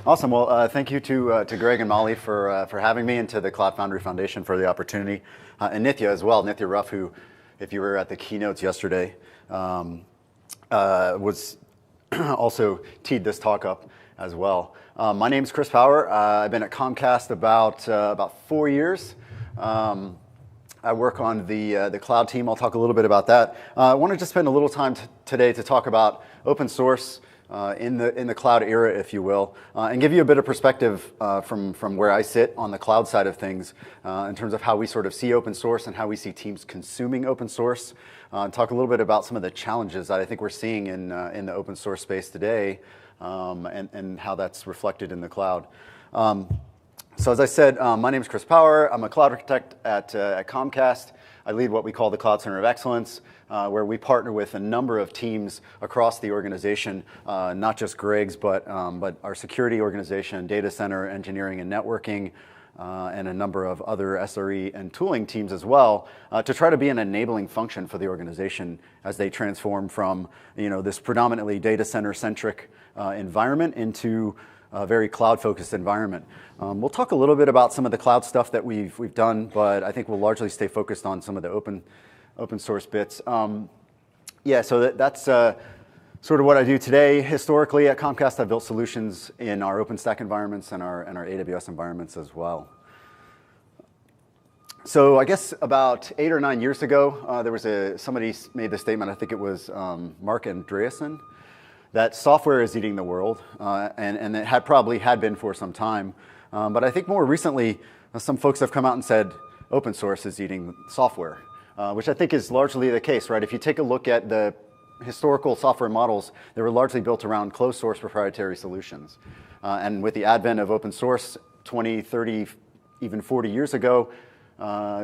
Awesome. Well, thank you to Greg and Molly for having me, and to the Cloud Foundry Foundation for the opportunity, and Nithya as well. Nithya Ruff, who, if you were at the keynotes yesterday, was also teed this talk up as well. My name is Chris Power. I've been at Comcast about 4 years. I work on the cloud team. I'll talk a little bit about that. I wanted to spend a little time today to talk about open source in the cloud era, if you will, and give you a bit of perspective from where I sit on the cloud side of things in terms of how we sort of see open source and how we see teams consuming open source. And talk a little bit about some of the challenges that I think we're seeing in the open source space today, and how that's reflected in the cloud. So as I said, my name is Chris Power. I'm a cloud architect at Comcast. I lead what we call the Cloud Center of Excellence, where we partner with a number of teams across the organization, not just Greg's, but our security organization, data center, engineering and networking, and a number of other SRE and tooling teams as well, to try to be an enabling function for the organization as they transform from this predominantly data center centric environment into a very cloud-focused environment. We'll talk a little bit about some of the cloud stuff that we've done, but I think we'll largely stay focused on some of the open source bits. So that's sort of what I do today. Historically at Comcast, I've built solutions in our OpenStack environments and our AWS environments as well. So I guess about 8 or 9 years ago, there was somebody made the statement, I think it was Mark Andreessen, that software is eating the world, and it probably had been for some time. But I think more recently, some folks have come out and said open source is eating software, which I think is largely the case, right? If you take a look at the historical software models, they were largely built around closed source proprietary solutions. And with the advent of open source 20, 30, even 40 years ago,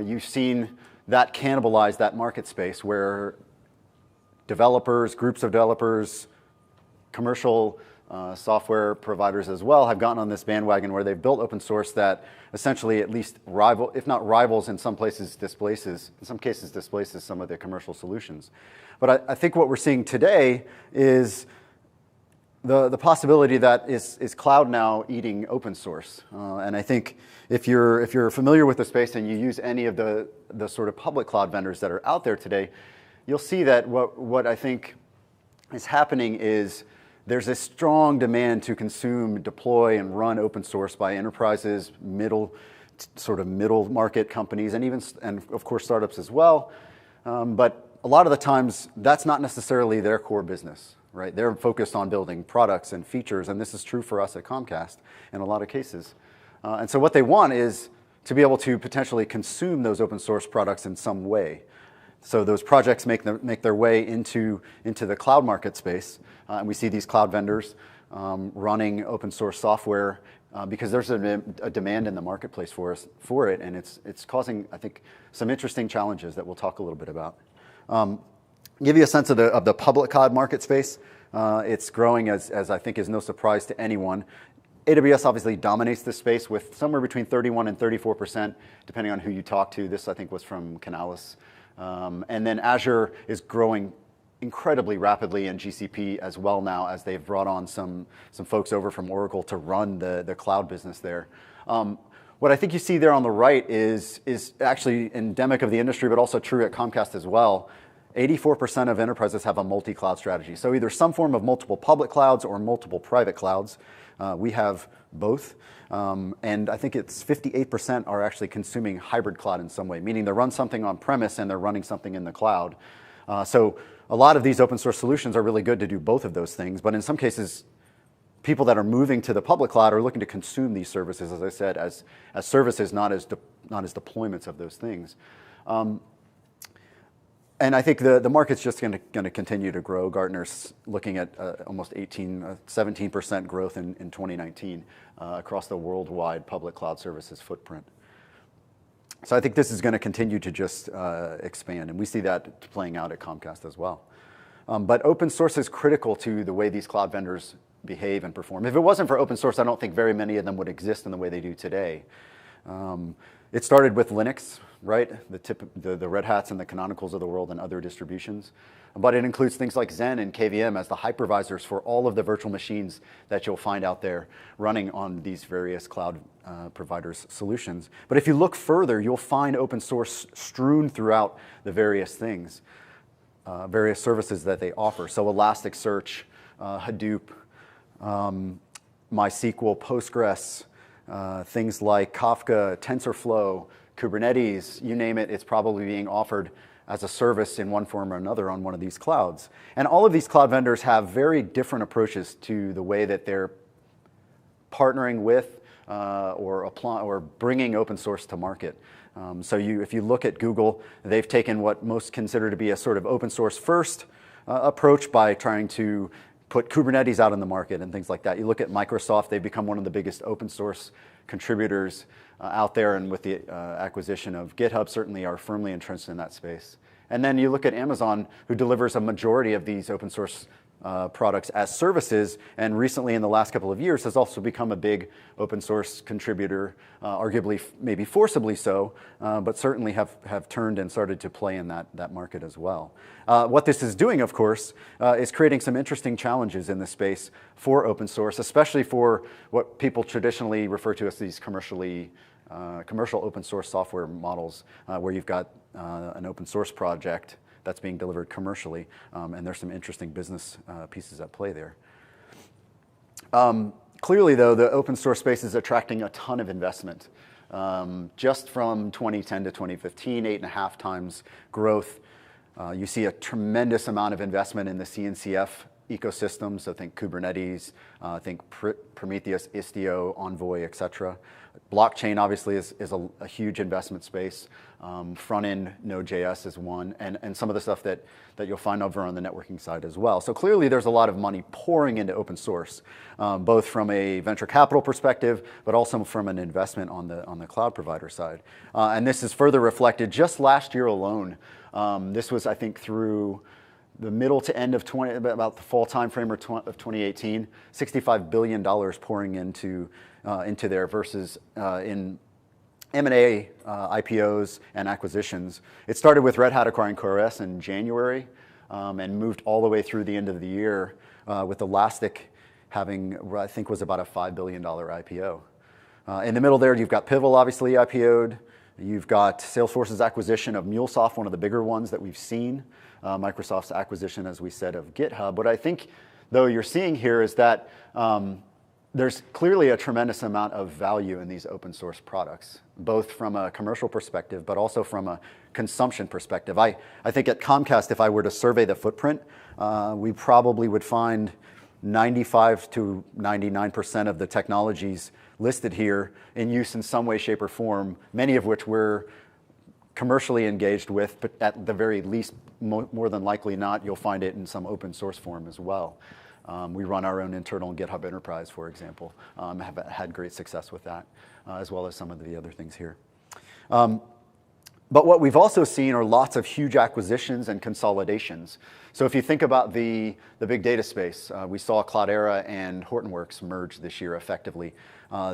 you've seen that cannibalize that market space where developers, groups of developers, commercial software providers as well have gotten on this bandwagon where they've built open source that essentially at least if not rivals, in some cases displaces some of the commercial solutions. But I think what we're seeing today is the possibility that is cloud now eating open source. And I think if you're familiar with the space and you use any of the sort of public cloud vendors that are out there today, you'll see that what I think is happening is there's a strong demand to consume, deploy, and run open source by enterprises, middle market companies, and of course startups as well. But a lot of the times, that's not necessarily their core business, right? They're focused on building products and features, and this is true for us at Comcast in a lot of cases. And so what they want is to be able to potentially consume those open source products in some way. So those projects make their way into the cloud market space, and we see these cloud vendors running open source software because there's a demand in the marketplace for it, and it's causing, I think, some interesting challenges that we'll talk a little bit about. Give you a sense of the public cloud market space. It's growing as I think is no surprise to anyone. AWS obviously dominates this space with somewhere between 31 and 34%, depending on who you talk to. This, I think, was from Canalys. And then Azure is growing incredibly rapidly, and GCP as well now, as they've brought on some folks over from Oracle to run the cloud business there. What I think you see there on the right is actually endemic of the industry, but also true at Comcast as well. 84% of enterprises have a multi-cloud strategy. So either some form of multiple public clouds or multiple private clouds. We have both. And I think it's 58% are actually consuming hybrid cloud in some way, meaning they run something on premise and they're running something in the cloud. So a lot of these open source solutions are really good to do both of those things, but in some cases, people that are moving to the public cloud are looking to consume these services, as I said, as services, not as deployments of those things. And I think the market's just going to continue to grow. Gartner's looking at almost 17% growth in 2019 across the worldwide public cloud services footprint. So I think this is going to continue to just expand, and we see that playing out at Comcast as well. But open source is critical to the way these cloud vendors behave and perform. If it wasn't for open source, I don't think very many of them would exist in the way they do today. It started with Linux, right? The Red Hats and the Canonicals of the world and other distributions. But it includes things like Xen and KVM as the hypervisors for all of the virtual machines that you'll find out there running on these various cloud providers' solutions. But if you look further, you'll find open source strewn throughout the various things, various services that they offer. So Elasticsearch, Hadoop, MySQL, Postgres, things like Kafka, TensorFlow, Kubernetes, you name it, it's probably being offered as a service in one form or another on one of these clouds. And all of these cloud vendors have very different approaches to the way that they're partnering with or bringing open source to market. So if you look at Google, they've taken what most consider to be a sort of open source first approach by trying to put Kubernetes out in the market and things like that. You look at Microsoft, they've become one of the biggest open source contributors out there, and with the acquisition of GitHub, certainly are firmly entrenched in that space. And then you look at Amazon, who delivers a majority of these open source products as services, and recently in the last couple of years has also become a big open source contributor, arguably maybe forcibly so, but certainly have turned and started to play in that market as well. What this is doing, of course, is creating some interesting challenges in this space for open source, especially for what people traditionally refer to as these commercial open source software models, where you've got an open source project that's being delivered commercially, and there's some interesting business pieces at play there. Clearly, though, the open source space is attracting a ton of investment. Just from 2010 to 2015, 8.5 times growth. You see a tremendous amount of investment in the CNCF ecosystem, so think Kubernetes, think Prometheus, Istio, Envoy, et cetera. Blockchain obviously is a huge investment space. Front-end Node.js is one, and some of the stuff that you'll find over on the networking side as well. So clearly there's a lot of money pouring into open source, both from a venture capital perspective, but also from an investment on the cloud provider side. And this is further reflected just last year alone. This was, I think, through the middle to end of about the fall time frame of 2018, $65 billion pouring into there versus in M&A, IPOs, and acquisitions. It started with Red Hat acquiring CoreOS in January and moved all the way through the end of the year with Elastic having, I think, was about a $5 billion IPO. In the middle there, you've got Pivotal, obviously, IPO'd. You've got Salesforce's acquisition of MuleSoft, one of the bigger ones that we've seen. Microsoft's acquisition, as we said, of GitHub. What I think, though, you're seeing here is that there's clearly a tremendous amount of value in these open source products, both from a commercial perspective, but also from a consumption perspective. I think at Comcast, if I were to survey the footprint, we probably would find 95 to 99% of the technologies listed here in use in some way, shape, or form, many of which we're commercially engaged with, but at the very least, more than likely not, you'll find it in some open source form as well. We run our own internal GitHub Enterprise, for example, have had great success with that, as well as some of the other things here. But what we've also seen are lots of huge acquisitions and consolidations. So if you think about the big data space, we saw Cloudera and Hortonworks merge this year effectively.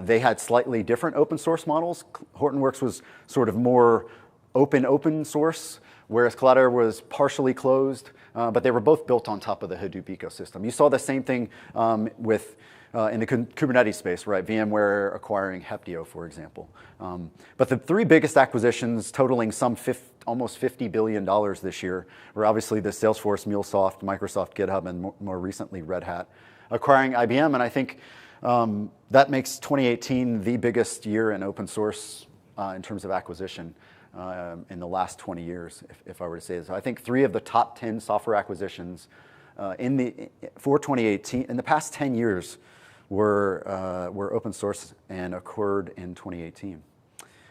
They had slightly different open source models. Hortonworks was sort of more open source, whereas Cloudera was partially closed, but they were both built on top of the Hadoop ecosystem. You saw the same thing with in the Kubernetes space, right? VMware acquiring Heptio, for example. But the three biggest acquisitions, totaling almost $50 billion this year, were obviously the Salesforce, MuleSoft, Microsoft, GitHub, and more recently Red Hat, acquiring IBM. And I think that makes 2018 the biggest year in open source in terms of acquisition in the last 20 years, if I were to say this. So I think 3 of the top 10 software acquisitions for 2018 in the past 10 years were open source and occurred in 2018.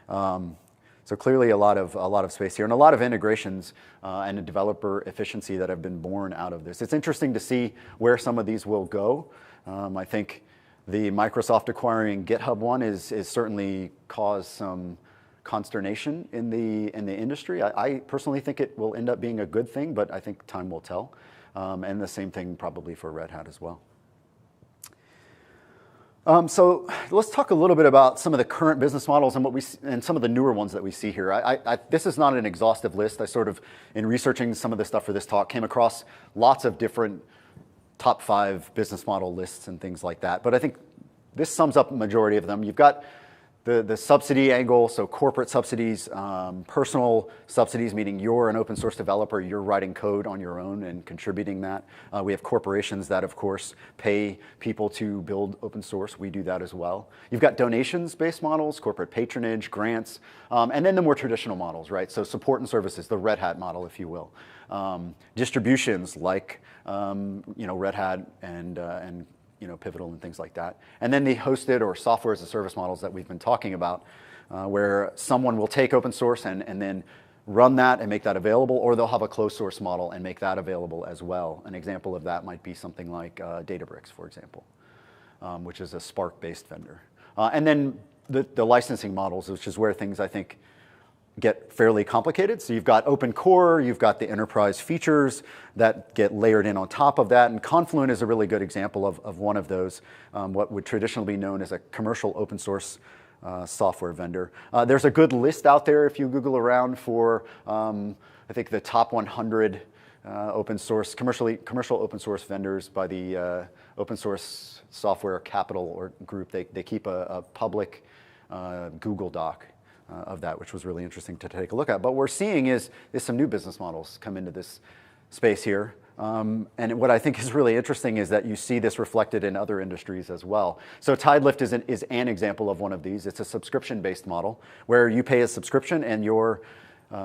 So clearly a lot of space here and a lot of integrations and a developer efficiency that have been born out of this. It's interesting to see where some of these will go. I think the Microsoft acquiring GitHub one is certainly caused some consternation in the industry. I personally think it will end up being a good thing, but I think time will tell. And the same thing probably for Red Hat as well. So let's talk a little bit about some of the current business models and and some of the newer ones that we see here. This is not an exhaustive list. I sort of, in researching some of the stuff for this talk, came across lots of different top 5 business model lists and things like that. But I think this sums up the majority of them. You've got the subsidy angle, so corporate subsidies, personal subsidies, meaning you're an open source developer, you're writing code on your own and contributing that. We have corporations that, of course, pay people to build open source. We do that as well. You've got donations-based models, corporate patronage, grants, and then the more traditional models, right? So support and services, the Red Hat model, if you will. Distributions like Red Hat and Pivotal and things like that. And then the hosted or software as a service models that we've been talking about, where someone will take open source and then run that and make that available, or they'll have a closed source model and make that available as well. An example of that might be something like Databricks, for example, which is a Spark-based vendor. And then the licensing models, which is where things, I think, get fairly complicated. So you've got open core, you've got the enterprise features that get layered in on top of that, and Confluent is a really good example of one of those, what would traditionally be known as a commercial open source software vendor. There's a good list out there if you Google around for, I think, the top 100 commercial open source vendors by the Open Source Software Capital or group. They keep a public Google Doc of that, which was really interesting to take a look at. But what we're seeing is some new business models come into this space here. And what I think is really interesting is that you see this reflected in other industries as well. So Tidelift is an example of one of these. It's a subscription-based model where you pay a subscription and your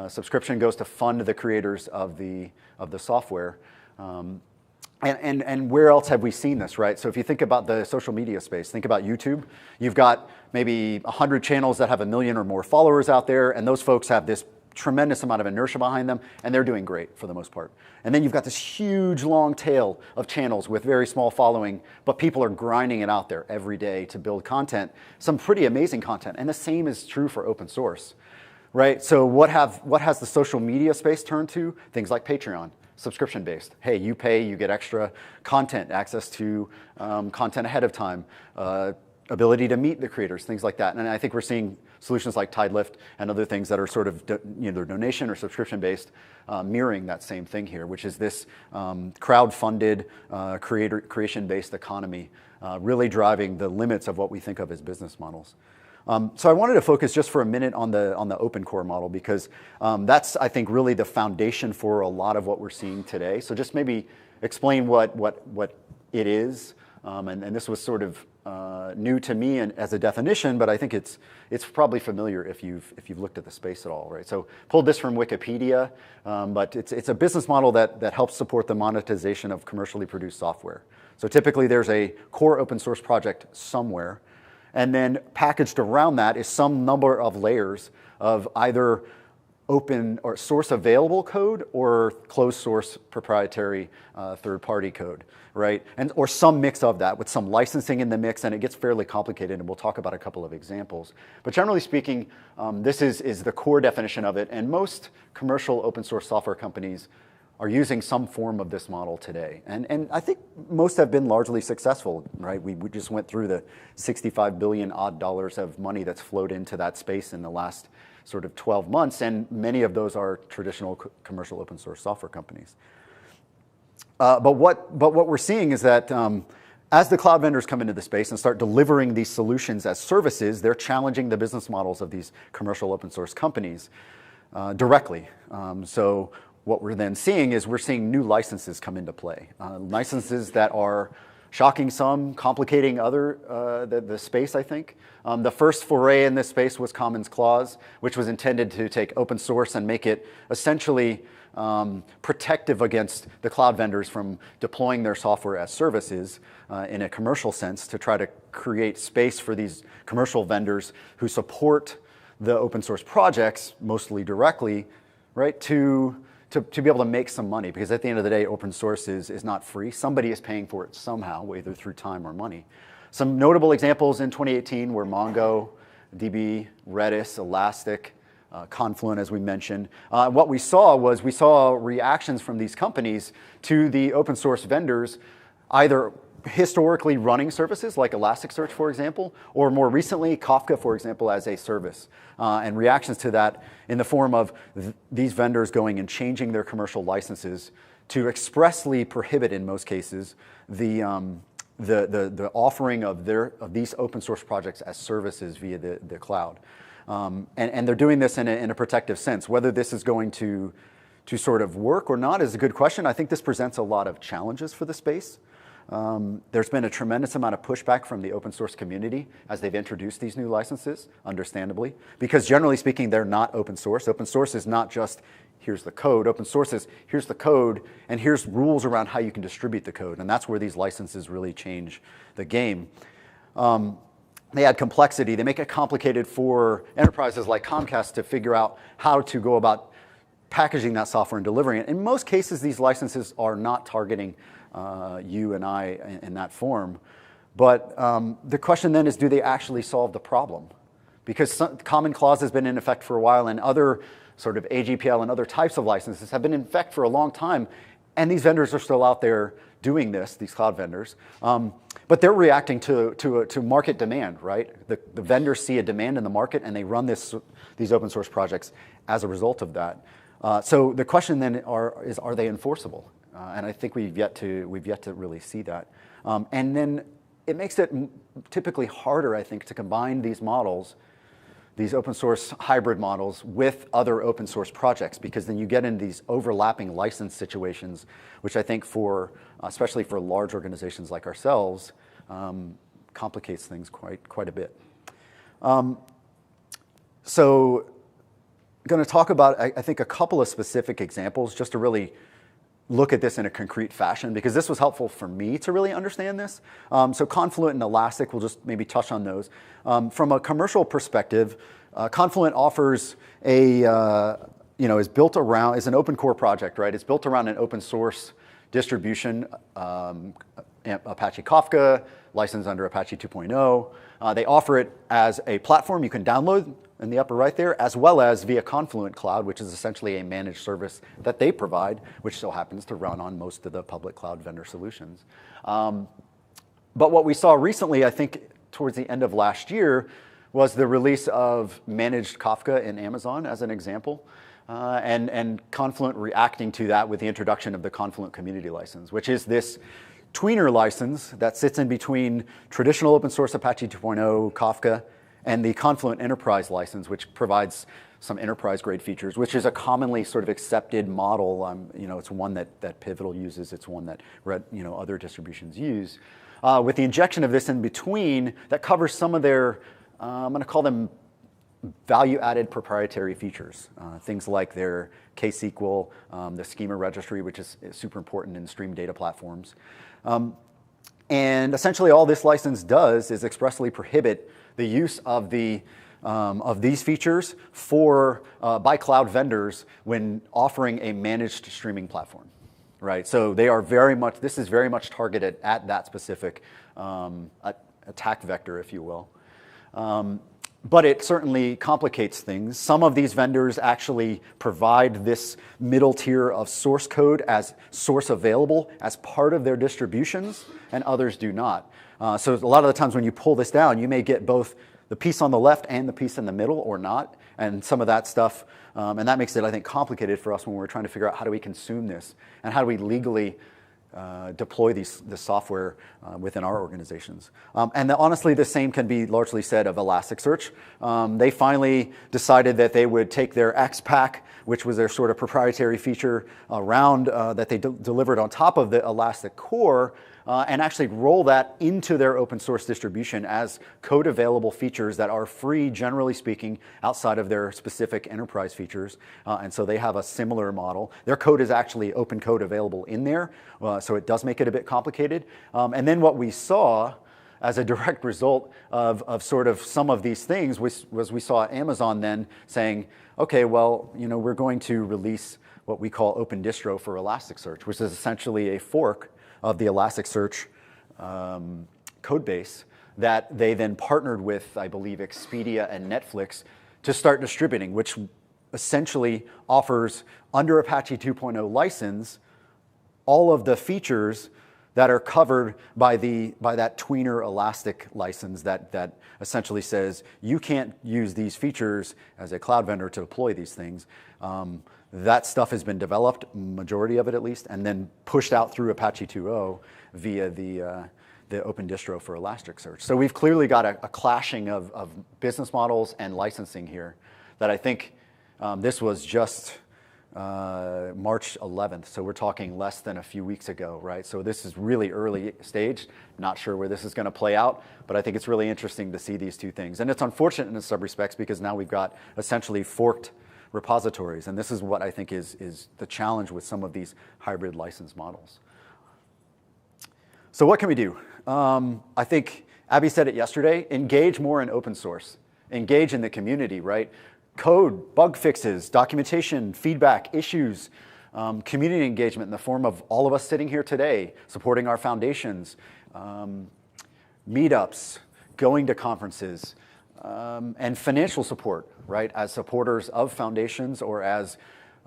subscription goes to fund the creators of the software. And where else have we seen this, right? So if you think about the social media space, think about YouTube. You've got maybe 100 channels that have 1 million or more followers out there, and those folks have this tremendous amount of inertia behind them, and they're doing great for the most part. And then you've got this huge long tail of channels with very small following, but people are grinding it out there every day to build content, some pretty amazing content. And the same is true for open source, right? So what has the social media space turned to? Things like Patreon. Subscription-based. Hey, you pay, you get extra content, access to content ahead of time, ability to meet the creators, things like that. And I think we're seeing solutions like Tidelift and other things that are sort of either donation or subscription-based, mirroring that same thing here, which is this crowd-funded, creation-based economy, really driving the limits of what we think of as business models. So I wanted to focus just for a minute on the open core model because that's, I think, really the foundation for a lot of what we're seeing today. So just maybe explain what it is. And this was sort of new to me and as a definition, but I think it's probably familiar if you've looked at the space at all, right? So pulled this from Wikipedia, but it's a business model that helps support the monetization of commercially produced software. So typically there's a core open source project somewhere, and then packaged around that is some number of layers of either open or source available code or closed source proprietary third-party code, right? Or some mix of that with some licensing in the mix, and it gets fairly complicated, and we'll talk about a couple of examples. But generally speaking, this is the core definition of it, and most commercial open source software companies are using some form of this model today. And I think most have been largely successful, right? We just went through the $65 billion odd of money that's flowed into that space in the last sort of 12 months, and many of those are traditional commercial open source software companies. But what we're seeing is that as the cloud vendors come into the space and start delivering these solutions as services, they're challenging the business models of these commercial open source companies directly. So what we're then seeing is we're seeing new licenses come into play. Licenses that are shocking some, complicating other, the space, I think. The first foray in this space was Commons Clause, which was intended to take open source and make it essentially protective against the cloud vendors from deploying their software as services in a commercial sense to try to create space for these commercial vendors who support the open source projects, mostly directly, right, to be able to make some money, because at the end of the day, open source is not free. Somebody is paying for it somehow, whether through time or money. Some notable examples in 2018 were MongoDB, Redis, Elastic, Confluent, as we mentioned. What we saw reactions from these companies to the open source vendors, either historically running services like Elasticsearch, for example, or more recently, Kafka, for example, as a service. And reactions to that in the form of these vendors going and changing their commercial licenses to expressly prohibit, in most cases, the offering of these open source projects as services via the cloud. And they're doing this in a protective sense. Whether this is going to sort of work or not is a good question. I think this presents a lot of challenges for the space. There's been a tremendous amount of pushback from the open source community as they've introduced these new licenses, understandably, because generally speaking, they're not open source. Open source is not just here's the code. Open source is here's the code and here's rules around how you can distribute the code. And that's where these licenses really change the game. They add complexity. They make it complicated for enterprises like Comcast to figure out how to go about packaging that software and delivering it. In most cases, these licenses are not targeting you and I in that form. But the question then is, do they actually solve the problem? Because Common Clause has been in effect for a while, and other sort of AGPL and other types of licenses have been in effect for a long time, and these vendors are still out there doing this, these cloud vendors. But they're reacting to market demand, right? The vendors see a demand in the market, and they run these open source projects as a result of that. So the question then is, are they enforceable? And I think we've yet to really see that. And then it makes it typically harder, I think, to combine these models, these open source hybrid models, with other open source projects, because then you get into these overlapping license situations, which I think especially for large organizations like ourselves, complicates things quite a bit. So I'm going to talk about, I think, a couple of specific examples just to really look at this in a concrete fashion, because this was helpful for me to really understand this. So Confluent and Elastic, we'll just maybe touch on those. From a commercial perspective, Confluent offers is an open core project, right? It's built around an open source distribution, Apache Kafka, licensed under Apache 2.0. They offer it as a platform you can download in the upper right there, as well as via Confluent Cloud, which is essentially a managed service that they provide, which still happens to run on most of the public cloud vendor solutions. But what we saw recently, I think towards the end of last year, was the release of managed Kafka in Amazon as an example, and Confluent reacting to that with the introduction of the Confluent Community License, which is this tweener license that sits in between traditional open source Apache 2.0 Kafka and the Confluent Enterprise license, which provides some enterprise-grade features, which is a commonly sort of accepted model. It's one that Pivotal uses. It's one that other distributions use. With the injection of this in between, that covers some of their, I'm going to call them value-added proprietary features. Things like their KSQL, the schema registry, which is super important in stream data platforms. And essentially all this license does is expressly prohibit the use of these features by cloud vendors when offering a managed streaming platform, right? So this is very much targeted at that specific attack vector, if you will. But it certainly complicates things. Some of these vendors actually provide this middle tier of source code as source available as part of their distributions, and others do not. So a lot of the times when you pull this down, you may get both the piece on the left and the piece in the middle, or not, and some of that stuff. And that makes it, I think, complicated for us when we're trying to figure out how do we consume this, and how do we legally deploy this software within our organizations. And honestly, the same can be largely said of Elasticsearch. They finally decided that they would take their XPack, which was their sort of proprietary feature around that they delivered on top of the Elastic core, and actually roll that into their open source distribution as code available features that are free, generally speaking, outside of their specific enterprise features. And so they have a similar model. Their code is actually open code available in there, so it does make it a bit complicated. And then what we saw as a direct result of sort of some of these things was we saw Amazon then saying, okay, well, we're going to release what we call Open Distro for Elasticsearch, which is essentially a fork of the Elasticsearch code base that they then partnered with, I believe, Expedia and Netflix to start distributing, which essentially offers, under Apache 2.0 license, all of the features that are covered by that tweener elastic license that essentially says you can't use these features as a cloud vendor to deploy these things. That stuff has been developed, majority of it at least, and then pushed out through Apache 2.0 via the open distro for Elasticsearch. So we've clearly got a clashing of business models and licensing here that I think this was just March 11th, so we're talking less than a few weeks ago, right? So this is really early stage. Not sure where this is going to play out, but I think it's really interesting to see these two things. And it's unfortunate in some respects because now we've got essentially forked repositories, and this is what I think is the challenge with some of these hybrid license models. So what can we do? I think Abby said it yesterday, engage more in open source. Engage in the community, right? Code, bug fixes, documentation, feedback, issues, community engagement in the form of all of us sitting here today, supporting our foundations, meetups, going to conferences, and financial support, right? As supporters of foundations or as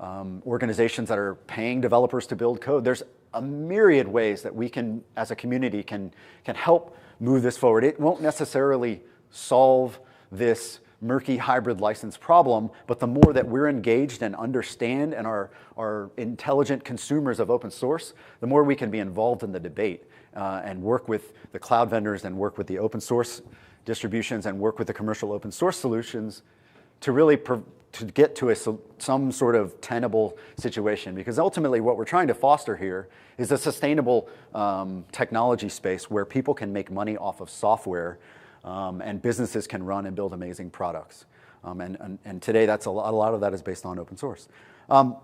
organizations that are paying developers to build code. There's a myriad ways that we can, as a community, can help move this forward. It won't necessarily solve this murky hybrid license problem, but the more that we're engaged and understand and are intelligent consumers of open source, the more we can be involved in the debate and work with the cloud vendors and work with the open source distributions and work with the commercial open source solutions to really to get to some sort of tenable situation. Because ultimately what we're trying to foster here is a sustainable technology space where people can make money off of software and businesses can run and build amazing products. And today that's a lot of that is based on open source.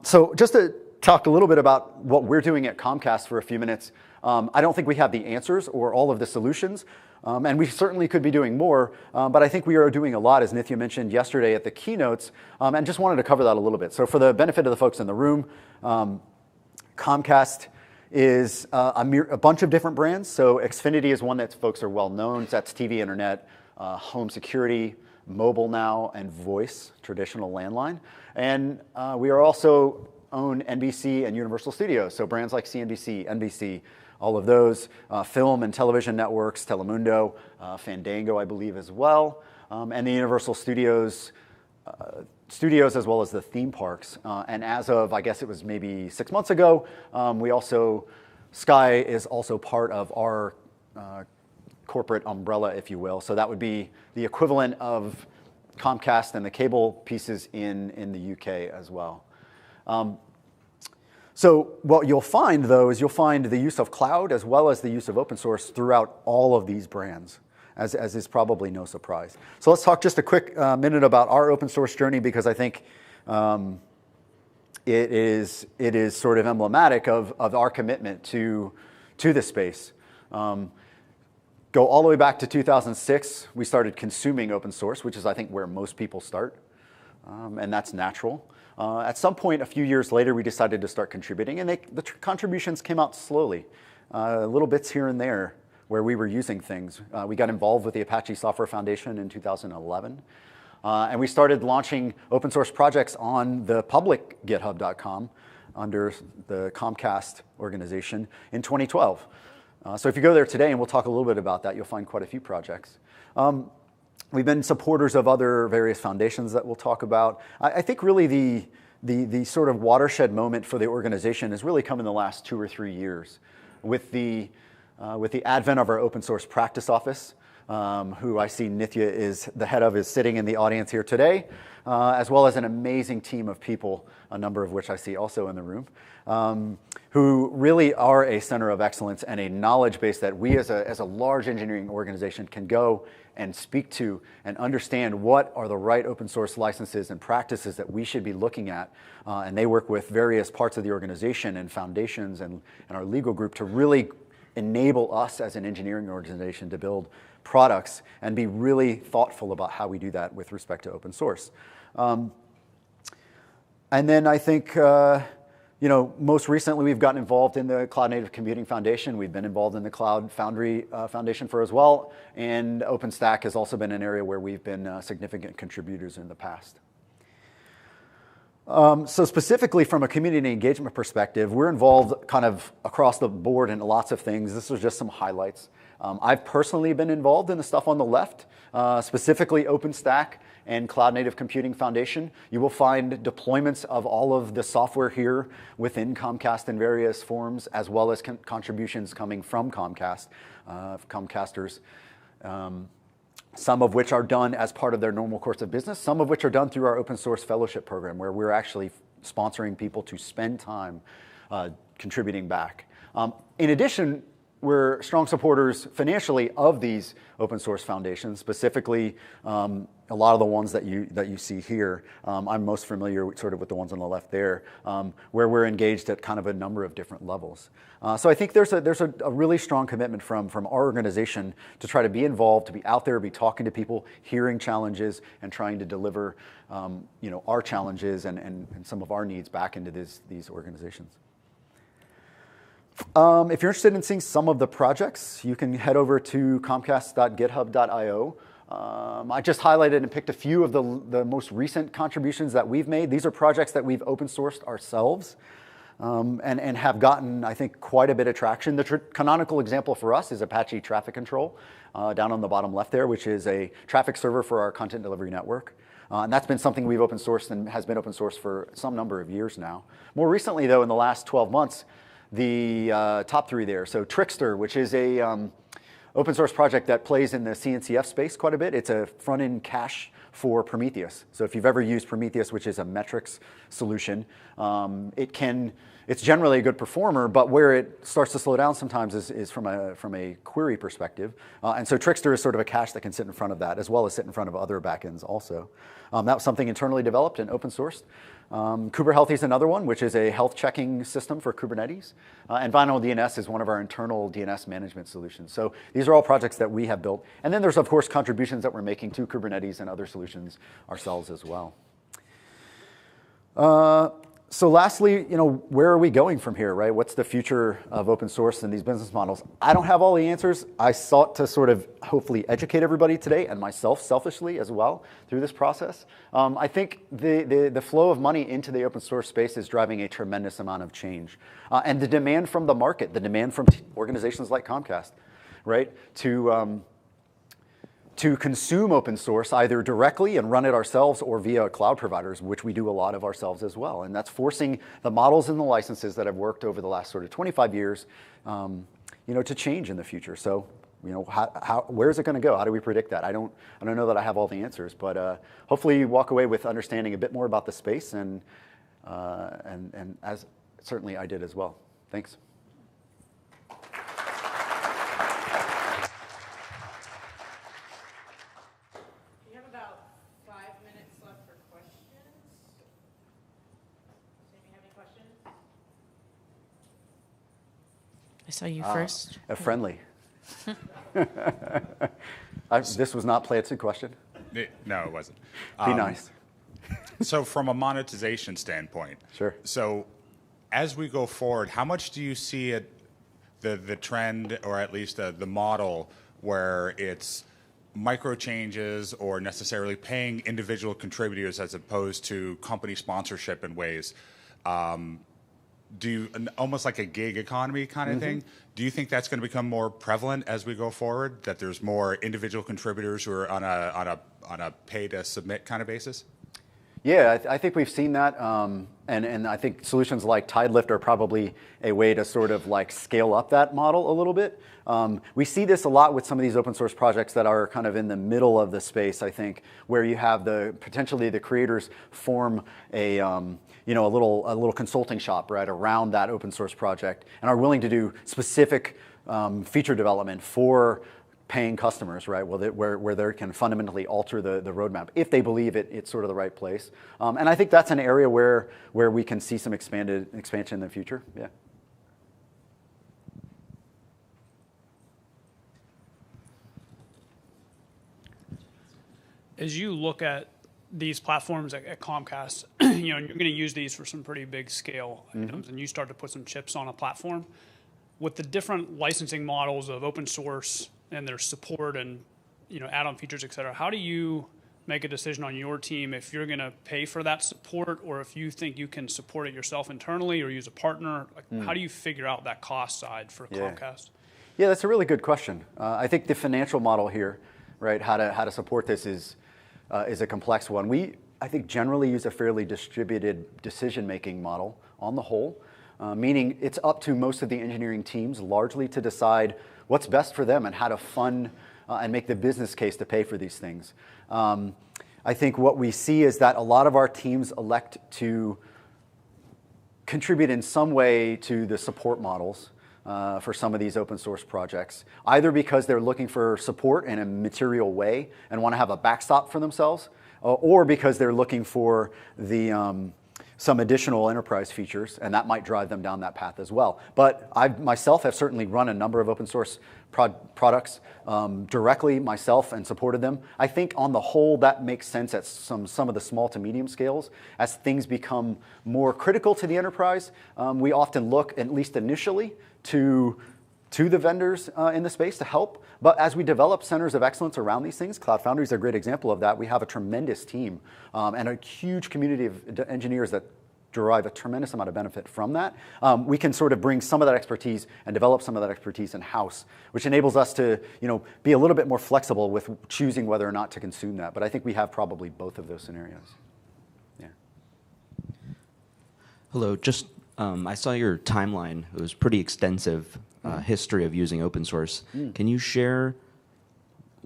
So just to talk a little bit about what we're doing at Comcast for a few minutes, I don't think we have the answers or all of the solutions. And we certainly could be doing more, but I think we are doing a lot, as Nithya mentioned yesterday at the keynotes, and just wanted to cover that a little bit. So for the benefit of the folks in the room, Comcast is a bunch of different brands. So Xfinity is one that folks are well known. That's TV, internet, home security, mobile now, and voice, traditional landline. And we are also own NBC and Universal Studios. So brands like CNBC, NBC, all of those, film and television networks, Telemundo, Fandango, I believe, as well, and the Universal Studios as well as the theme parks. And as of, I guess it was maybe 6 months ago, Sky is also part of our corporate umbrella, if you will. So that would be the equivalent of Comcast and the cable pieces in the UK as well. So what you'll find, though, is you'll find the use of cloud as well as the use of open source throughout all of these brands, as is probably no surprise. So let's talk just a quick minute about our open source journey, because I think it is sort of emblematic of our commitment to this space. Go all the way back to 2006, we started consuming open source, which is, I think, where most people start, and that's natural. At some point, a few years later, we decided to start contributing, and the contributions came out slowly, little bits here and there where we were using things. We got involved with the Apache Software Foundation in 2011, and we started launching open source projects on the public github.com under the Comcast organization in 2012. So if you go there today, and we'll talk a little bit about that, you'll find quite a few projects. We've been supporters of other various foundations that we'll talk about. I think really the sort of watershed moment for the organization has really come in the last 2 or 3 years with the advent of our open source practice office, who I see Nithya is the head of, is sitting in the audience here today, as well as an amazing team of people, a number of which I see also in the room, who really are a center of excellence and a knowledge base that we as a large engineering organization can go and speak to and understand what are the right open source licenses and practices that we should be looking at. And they work with various parts of the organization and foundations and our legal group to really enable us as an engineering organization to build products and be really thoughtful about how we do that with respect to open source. And then I think, most recently we've gotten involved in the Cloud Native Computing Foundation. We've been involved in the Cloud Foundry Foundation for as well. And OpenStack has also been an area where we've been significant contributors in the past. So specifically from a community engagement perspective, we're involved kind of across the board in lots of things. This was just some highlights. I've personally been involved in the stuff on the left, specifically OpenStack and Cloud Native Computing Foundation. You will find deployments of all of the software here within Comcast in various forms, as well as contributions coming from Comcast, Comcasters. Some of which are done as part of their normal course of business, some of which are done through our open source fellowship program, where we're actually sponsoring people to spend time contributing back. In addition, we're strong supporters financially of these open source foundations, specifically a lot of the ones that you see here. I'm most familiar sort of with the ones on the left there, where we're engaged at kind of a number of different levels. So I think there's a really strong commitment from our organization to try to be involved, to be out there, be talking to people, hearing challenges, and trying to deliver our challenges and some of our needs back into these organizations. If you're interested in seeing some of the projects, you can head over to comcast.github.io. I just highlighted and picked a few of the most recent contributions that we've made. These are projects that we've open sourced ourselves and have gotten, I think, quite a bit of traction. The canonical example for us is Apache Traffic Control down on the bottom left there, which is a traffic server for our content delivery network. And that's been something we've open sourced and has been open sourced for some number of years now. More recently, though, in the last 12 months, the top three there. So Trickster, which is a open source project that plays in the CNCF space quite a bit. It's a front-end cache for Prometheus. So if you've ever used Prometheus, which is a metrics solution, it's generally a good performer, but where it starts to slow down sometimes is from a query perspective. And so Trickster is sort of a cache that can sit in front of that, as well as sit in front of other backends also. That was something internally developed and open sourced. KuberHealth is another one, which is a health checking system for Kubernetes. And Vinyl DNS is one of our internal DNS management solutions. So these are all projects that we have built. And then there's, of course, contributions that we're making to Kubernetes and other solutions ourselves as well. So lastly, where are we going from here, right? What's the future of open source and these business models? I don't have all the answers. I sought to sort of hopefully educate everybody today, and myself selfishly as well, through this process. I think the flow of money into the open source space is driving a tremendous amount of change. And the demand from the market, the demand from organizations like Comcast, right, to consume open source either directly and run it ourselves or via cloud providers, which we do a lot of ourselves as well. And that's forcing the models and the licenses that have worked over the last sort of 25 years, to change in the future. So, where is it going to go? How do we predict that? I don't know that I have all the answers, but hopefully you walk away with understanding a bit more about the space, and as certainly I did as well. Thanks. I saw you first. Friendly. This was not Play-It question? No, it wasn't. Be nice. So from a monetization standpoint, sure. So as we go forward, how much do you see the trend, or at least the model, where it's micro changes or necessarily paying individual contributors as opposed to company sponsorship in ways? Almost like a gig economy kind of thing. Do you think that's going to become more prevalent as we go forward? That there's more individual contributors who are on a pay to submit kind of basis? Yeah, I think we've seen that, and I think solutions like TideLift are probably a way to sort of like scale up that model a little bit. We see this a lot with some of these open source projects that are kind of in the middle of the space, I think, where you have potentially the creators form a little consulting shop right around that open source project and are willing to do specific feature development for paying customers, right? Well, where they can fundamentally alter the roadmap if they believe it's sort of the right place. And I think that's an area where we can see some expansion in the future. Yeah. As you look at these platforms at Comcast, and you're going to use these for some pretty big scale items, and you start to put some chips on a platform, with the different licensing models of open source and their support and add-on features, et cetera, how do you make a decision on your team if you're going to pay for that support, or if you think you can support it yourself internally or use a partner? Like, how do you figure out that cost side for Comcast? Yeah, that's a really good question. I think the financial model here, right, how to support this is a complex one. We, I think, generally use a fairly distributed decision-making model on the whole, meaning it's up to most of the engineering teams largely to decide what's best for them and how to fund and make the business case to pay for these things. I think what we see is that a lot of our teams elect to contribute in some way to the support models for some of these open source projects, either because they're looking for support in a material way and want to have a backstop for themselves, or because they're looking for some additional enterprise features, and that might drive them down that path as well. But I myself have certainly run a number of open source products directly myself and supported them. I think on the whole that makes sense at some of the small to medium scales. As things become more critical to the enterprise, we often look, at least initially, to the vendors in the space to help. But as we develop centers of excellence around these things, Cloud Foundry is a great example of that. We have a tremendous team and a huge community of engineers that derive a tremendous amount of benefit from that. We can sort of bring some of that expertise and develop some of that expertise in-house, which enables us to be a little bit more flexible with choosing whether or not to consume that. But I think we have probably both of those scenarios. Yeah. Hello, just I saw your timeline. It was pretty extensive history of using open source. Can you share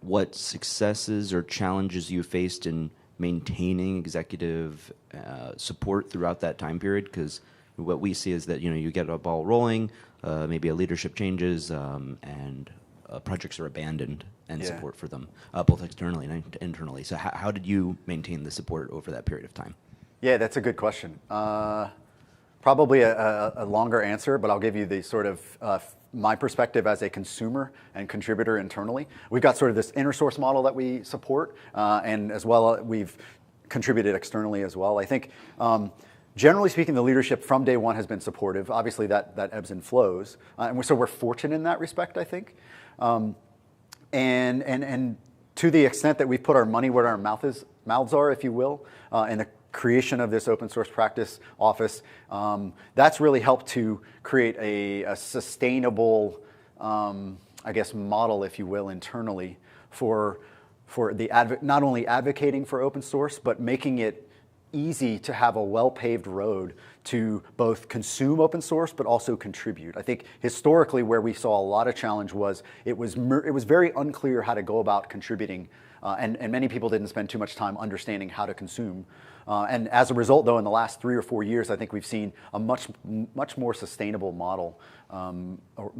what successes or challenges you faced in maintaining executive support throughout that time period? Because what we see is that you get a ball rolling, maybe a leadership changes, and projects are abandoned and support for them, both externally and internally. So how did you maintain the support over that period of time? Yeah, that's a good question. Probably a longer answer, but I'll give you the sort of my perspective as a consumer and contributor internally. We've got sort of this inner source model that we support, and as well we've contributed externally as well. I think generally speaking, the leadership from day one has been supportive. Obviously that ebbs and flows, and so we're fortunate in that respect, I think. And to the extent that we've put our money where our mouths are, if you will, in the creation of this open source practice office, that's really helped to create a sustainable, I guess, model, if you will, internally for not only advocating for open source, but making it easy to have a well-paved road to both consume open source, but also contribute. I think historically where we saw a lot of challenge was it was very unclear how to go about contributing, and many people didn't spend too much time understanding how to consume. And as a result, though, in the last 3 or 4 years, I think we've seen a much more sustainable model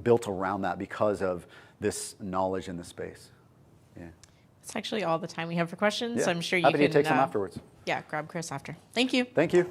built around that because of this knowledge in the space. Yeah. That's actually all the time we have for questions. Yeah. I'm sure you Happy can to take some afterwards. Yeah, grab Chris after. Thank you. Thank you.